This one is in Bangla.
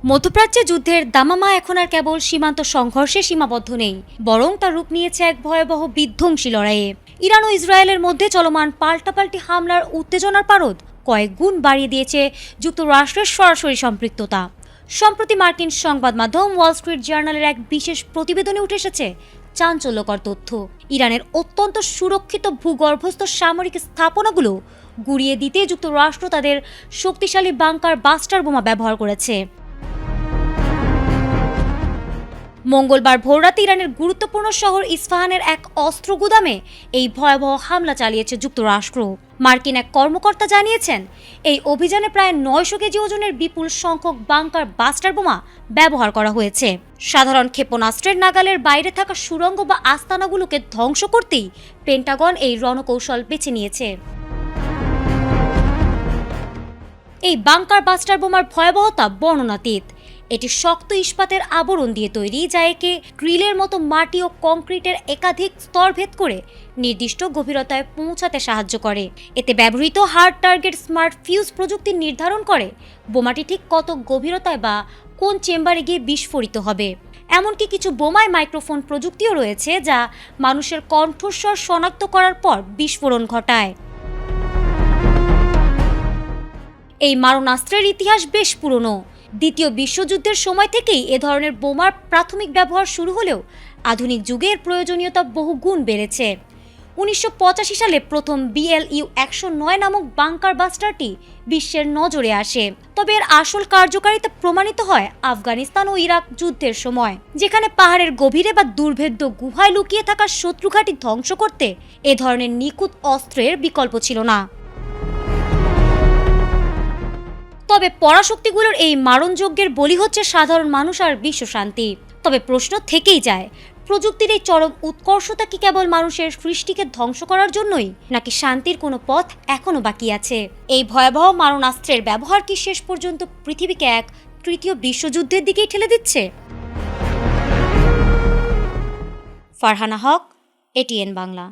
মধ্যপ্রাচ্যে যুদ্ধের দামামা এখন আর কেবল সীমান্ত সংঘর্ষে সীমাবদ্ধ নেই, বরং তা রূপ নিয়েছে এক ভয়াবহ বিধ্বংসী লড়াইয়ে। ইরান ও ইসরায়েলের মধ্যে চলমান পাল্টাপাল্টি হামলার উত্তেজনার পারদ কয়েক গুণ বাড়িয়ে দিয়েছে যুক্তরাষ্ট্রের সরাসরি সম্পৃক্ততা। সম্প্রতি মার্কিন সংবাদ মাধ্যম ওয়াল স্ট্রিট জার্নালের এক বিশেষ প্রতিবেদনে উঠে এসেছে চাঞ্চল্যকর তথ্য। ইরানের অত্যন্ত সুরক্ষিত ভূগর্ভস্থ সামরিক স্থাপনাগুলো গুড়িয়ে দিতে যুক্তরাষ্ট্র তাদের শক্তিশালী বাংকার বাস্টার বোমা ব্যবহার করেছে। মঙ্গলবার ভোররাতে ইরানের গুরুত্বপূর্ণ শহর ইস্পাহানের এক অস্ত্র গুদামে এই ভয়াবহ হামলা চালিয়েছে যুক্তরাষ্ট্র। মার্কিন এক কর্মকর্তা জানিয়েছেন, এই অভিযানে প্রায় ৯০০ কেজি ওজনের বিপুল সংখ্যক বাংকার বাস্টার বোমা ব্যবহার করা হয়েছে। সাধারণ ক্ষেপণাস্ত্রের নাগালের বাইরে থাকা সুড়ঙ্গ বা আস্তানাগুলোকে ধ্বংস করতেই পেন্টাগন এই রণকৌশল বেছে নিয়েছে। এই বাংকার বাস্টার বোমার ভয়াবহতা বর্ণনাতীত। এটি শক্ত ইস্পাতের আবরণ দিয়ে তৈরি, যা একে গ্রিলের মতো মাটি ও কংক্রিটের একাধিক স্তর ভেদ করে নির্দিষ্ট গভীরতায় পৌঁছাতে সাহায্য করে। এতে ব্যবহৃত হার্ড টার্গেট স্মার্ট ফিউজ প্রযুক্তি নির্ধারণ করে বোমাটি ঠিক কত গভীরতায় বা কোন চেম্বারে গিয়ে বিস্ফোরিত হবে। এমনকি কিছু বোমায় মাইক্রোফোন প্রযুক্তিও রয়েছে, যা মানুষের কণ্ঠস্বর শনাক্ত করার পর বিস্ফোরণ ঘটায়। এই মারণাস্ত্রের ইতিহাস বেশ পুরনো। দ্বিতীয় বিশ্বযুদ্ধের সময় থেকেই এ ধরনের বোমার প্রাথমিক ব্যবহার শুরু হলেও আধুনিক যুগে এর প্রয়োজনীয়তা বহু গুণ বেড়েছে। ১৯৮৫ সালে প্রথম BLU-109 নামক বাংকার বাস্টারটি বিশ্বের নজরে আসে, তবে এর আসল কার্যকারিতা প্রমাণিত হয় আফগানিস্তান ও ইরাক যুদ্ধের সময়, যেখানে পাহাড়ের গভীরে বা দুর্ভেদ্য গুহায় লুকিয়ে থাকা শত্রুঘাঁটি ধ্বংস করতে এ ধরনের নিখুঁত অস্ত্রের বিকল্প ছিল না। তবে পরাশক্তিগুলোর এই মারণযজ্ঞের বলি হচ্ছে সাধারণ মানুষ আর বিশ্বশান্তি। তবে প্রশ্ন থেকেই যায়, প্রযুক্তির এই চরম উৎকর্ষতা কি কেবল মানুষের সৃষ্টিকে ধ্বংস করার জন্যই, নাকি শান্তির কোনো পথ এখনো বাকি আছে? এই ভয়াবহ মারণাস্ত্রের ব্যবহার কি শেষ পর্যন্ত পৃথিবীকে এক তৃতীয় বিশ্বযুদ্ধের দিকেই ঠেলে দিচ্ছে? ফারহানা হক, ATN বাংলা।